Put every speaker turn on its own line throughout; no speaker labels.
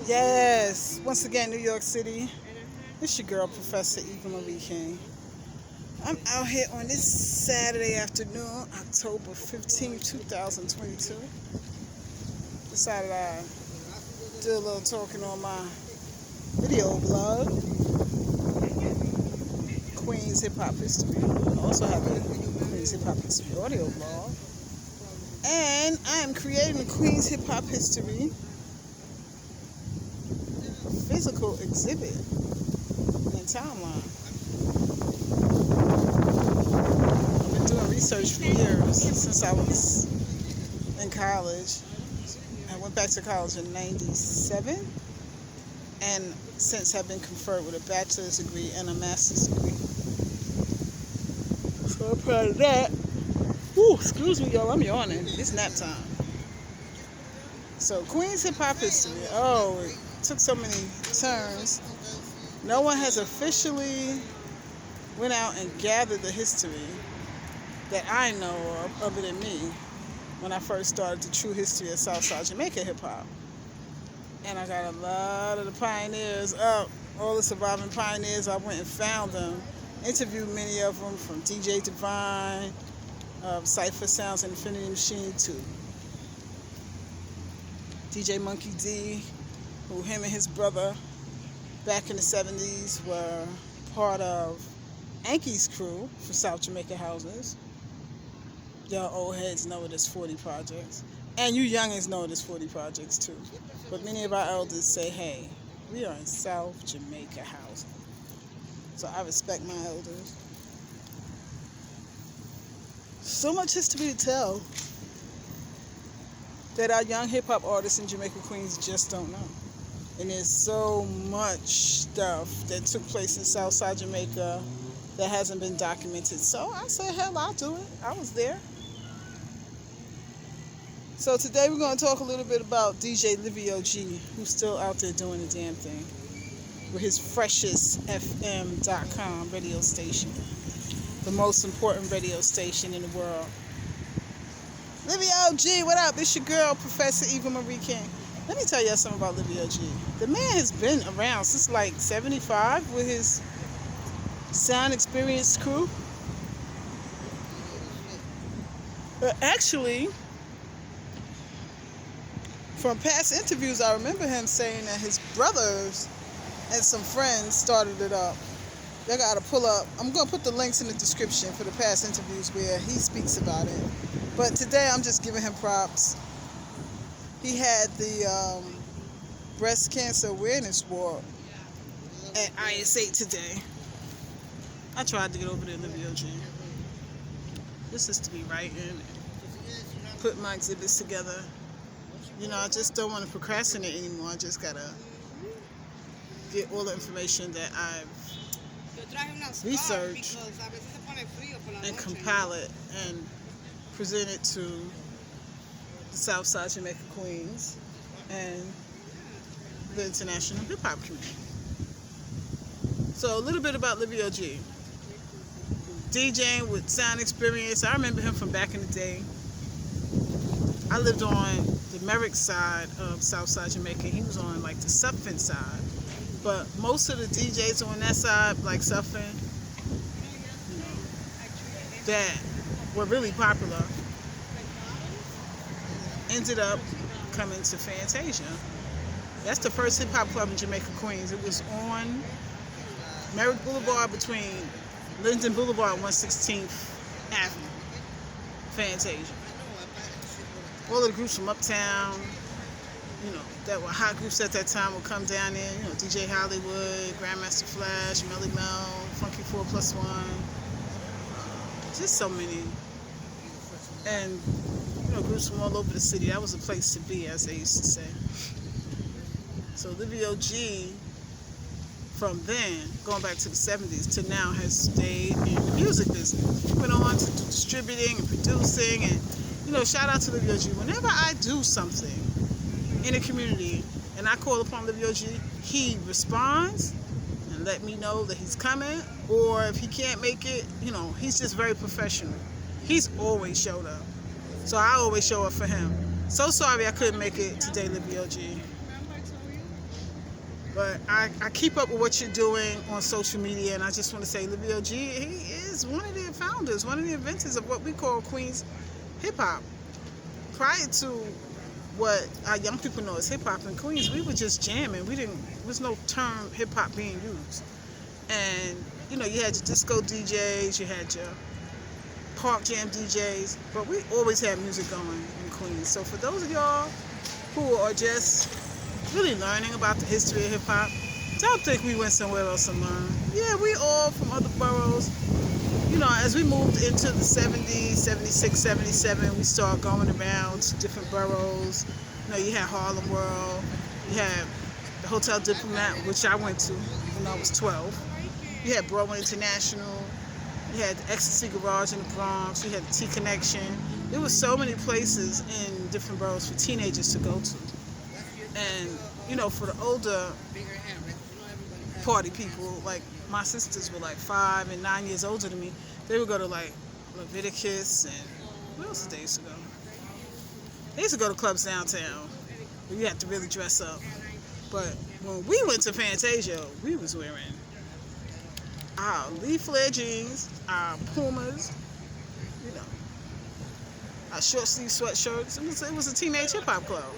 Yes, once again, New York City. It's your girl, Professor EvaMarieKing. I'm out here on this Saturday afternoon, October 15, 2022. Decided I'd do a little talking on my video blog, Queens Hip Hop History. I also have a Queens Hip Hop History audio blog. And I am creating a Queens Hip Hop History physical exhibit and timeline. I've been doing research for years, since I was in college. I went back to college in '97, and since have been conferred with a bachelor's degree and a master's degree. So I'm proud of that. Ooh, excuse me, y'all, I'm yawning. It's nap time. So Queens Hip Hop History. Oh, it took so many turns. No one has officially went out and gathered the history that I know of other than me when I first started the true history of SouthSide Jamaica hip hop. And I got a lot of the pioneers up, all the surviving pioneers. I went and found them, interviewed many of them, from DJ Divine, Cypher Sounds and Infinity Machine, to DJ Monkey D, who him and his brother back in the 70s were part of Anki's crew for South Jamaica Houses. Y'all old heads know it as 40 Projects. And you youngins know it as 40 Projects too. But many of our elders say, hey, we are in South Jamaica Housing. So I respect my elders. So much history to tell that our young hip-hop artists in Jamaica, Queens just don't know. And there's so much stuff that took place in Southside Jamaica that hasn't been documented. So I said, hell, I'll do it. I was there. So today we're going to talk a little bit about DJ Livy OG, who's still out there doing the damn thing with his freshestfm.com radio station, the most important radio station in the world. Livy OG, what up? It's your girl, Professor EvaMarieKing. Let me tell you something about Livy OG. The man has been around since like 75 with his Sound Experience crew. But actually, from past interviews, I remember him saying that his brothers and some friends started it up. They got to pull up. I'm going to put the links in the description for the past interviews where he speaks about it. But today I'm just giving him props. He had the breast cancer awareness walk at IS8 today. I tried to get over there in the VOG. This is to be writing, put my exhibits together. You know, I just don't want to procrastinate anymore. I just gotta get all the information that I've researched and compile it and present it to the Southside Jamaica Queens and the international hip hop community. So a little bit about Livy OG. DJing with Sound Experience. I remember him from back in the day. I lived on the Merrick side of Southside Jamaica. He was on like the Suffolk side. But most of the DJs on that side, like Suffolk, you know, that were really popular, ended up coming to Fantasia. That's the first hip hop club in Jamaica, Queens. It was on Merrick Boulevard between Linden Boulevard and 116th Avenue. Fantasia. All of the groups from uptown, you know, that were hot groups at that time would come down there. You know, DJ Hollywood, Grandmaster Flash, Melly Mel, Funky 4+1, just so many. And, you know, groups from all over the city. That was a place to be, as they used to say. So Livy OG, from then, going back to the 70s to now, has stayed in the music business. He went on to do distributing and producing, and, you know, shout out to Livy OG. Whenever I do something in a community and I call upon Livy OG, he responds and let me know that he's coming, or if he can't make it, you know, he's just very professional. He's always showed up. So I always show up for him. So sorry I couldn't make it today, Livy OG. But I keep up with what you're doing on social media, and I just want to say Livio G, he is one of the founders, one of the inventors of what we call Queens hip-hop. Prior to what our young people know as hip-hop in Queens, we were just jamming. There was no term hip-hop being used. And, you know, you had your disco DJs, you had your park jam DJs, but we always had music going in Queens. So for those of y'all who are just really learning about the history of hip-hop, don't think we went somewhere else and learned. Yeah, we all from other boroughs. You know, as we moved into the 70s, 76, 77, we started going around to different boroughs. You know, you had Harlem World, you had the Hotel Diplomat, which I went to when I was 12. You had Broadway International, you had the Ecstasy Garage in the Bronx, you had the T Connection. There were so many places in different boroughs for teenagers to go to. And, you know, for the older party people, like my sisters were like 5 and 9 years older than me, they would go to like Leviticus and where else did they used to go? They used to go to clubs downtown where you had to really dress up. But when we went to Fantasia, we was wearing our leaf flare jeans, our Pumas, you know, our short sleeve sweatshirts. It was a teenage hip hop club.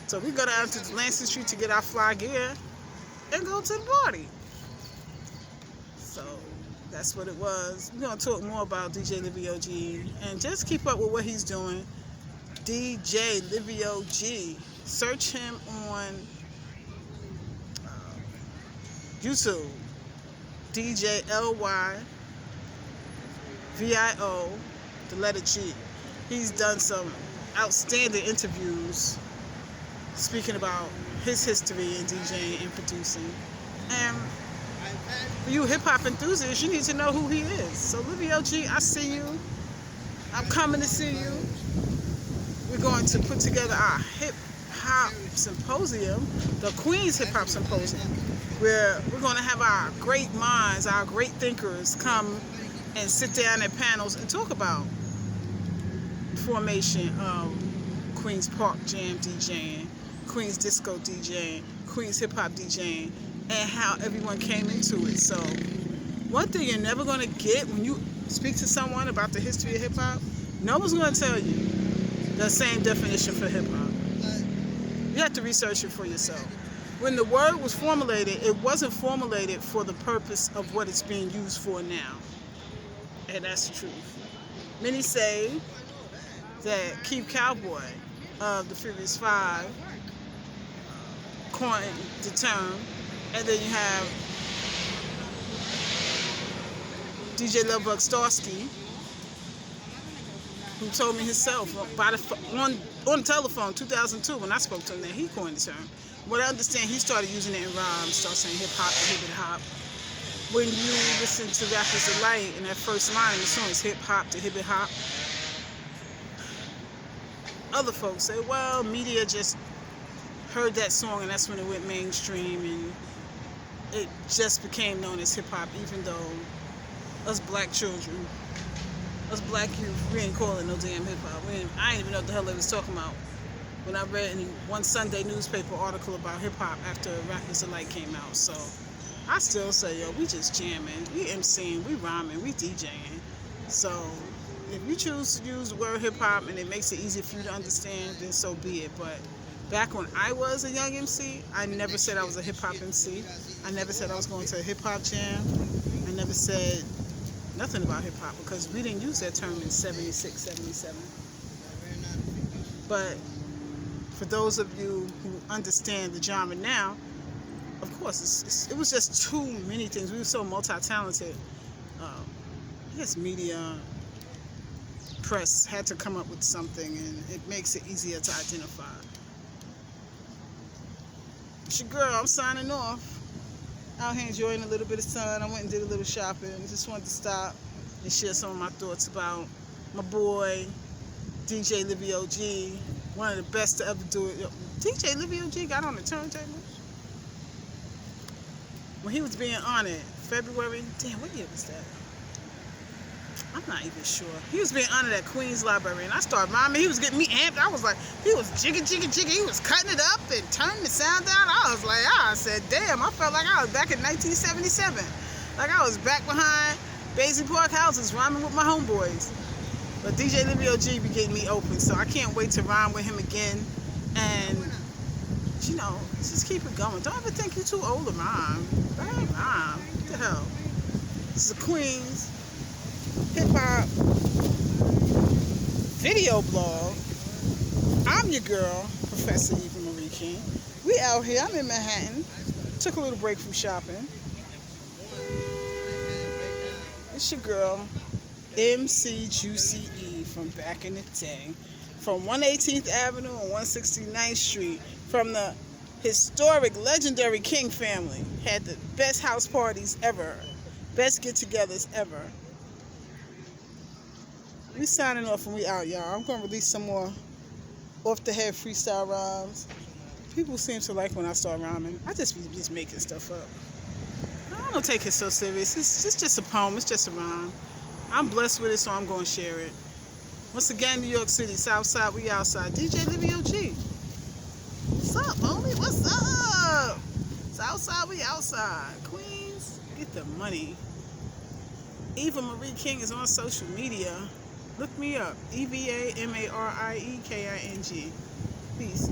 So we go down to Lansing Street to get our fly gear and go to the party. So that's what it was. We're going to talk more about DJ Livio G and just keep up with what he's doing. DJ Livio G. Search him on YouTube. DJ LYVIO, the letter G. He's done some outstanding interviews speaking about his history in DJing and producing. And for you hip-hop enthusiasts, you need to know who he is. So Livio G, I see you. I'm coming to see you. We're going to put together our hip-hop symposium, the Queens Hip-Hop Symposium, where we're going to have our great minds, our great thinkers come and sit down at panels and talk about the formation of Queens Park Jam DJing, Queens Disco DJing, Queens Hip Hop DJing, and how everyone came into it. So one thing you're never going to get when you speak to someone about the history of hip hop, no one's going to tell you the same definition for hip hop. You have to research it for yourself. When the word was formulated, it wasn't formulated for the purpose of what it's being used for now. And that's the truth. Many say that Keith Cowboy of the Furious Five coined the term, and then you have DJ Lovebug Starsky, who told me himself on the telephone 2002 when I spoke to him that he coined the term. What I understand, he started using it in rhymes, started saying hip hop and hip hop. When you listen to Rappers Delight in that first line of the song, it's hip hop to hip hop. Other folks say, well, media just heard that song and that's when it went mainstream and it just became known as hip hop, even though us black children, us black youth, we ain't calling no damn hip hop. I didn't even know what the hell they was talking about when I read in one Sunday newspaper article about hip hop after Rappers Delight came out. So I still say, yo, we just jamming, we MCing, we rhyming, we DJing. So if you choose to use the word hip hop and it makes it easy for you to understand, then so be it. But back when I was a young MC, I never said I was a hip hop MC. I never said I was going to a hip hop jam. I never said nothing about hip hop because we didn't use that term in 76, 77. But for those of you who understand the genre now, of course, it was just too many things. We were so multi-talented. I guess media, press had to come up with something, and it makes it easier to identify. It's your girl. I'm signing off. Out here enjoying a little bit of sun. I went and did a little shopping. Just wanted to stop and share some of my thoughts about my boy, DJ Livio G. One of the best to ever do it. DJ Livio G got on the turntable when he was being honored February. Damn, what year was that? I'm not even sure. He was being honored at Queens Library, and I started rhyming. He was getting me amped. I was like, he was jigga, jigga, jigga. He was cutting it up and turning the sound down. I was like, I said, damn, I felt like I was back in 1977. Like I was back behind Basie Park houses rhyming with my homeboys. But DJ Livio G be getting me open, so I can't wait to rhyme with him again. And, you know, just keep it going. Don't ever think you're too old to rhyme. Go ahead, rhyme. What the hell? This is a Queens hip-hop video blog. I'm your girl, Professor EvaMarieKing. We out here. I'm in Manhattan. Took a little break from shopping. It's your girl, MC Juiccy E from back in the day. From 118th Avenue and 169th Street. From the historic, legendary King family. Had the best house parties ever. Best get-togethers ever. We signing off and we out, y'all. I'm going to release some more off-the-head freestyle rhymes. People seem to like when I start rhyming. I just be making stuff up. I don't take it so serious. It's just a poem. It's just a rhyme. I'm blessed with it, so I'm going to share it. Once again, New York City, Southside, we outside. DJ Livio G. What's up, homie? What's up? Southside, we outside. Queens, get the money. EvaMarieKing is on social media. Look me up. EvaMarieKing. Peace.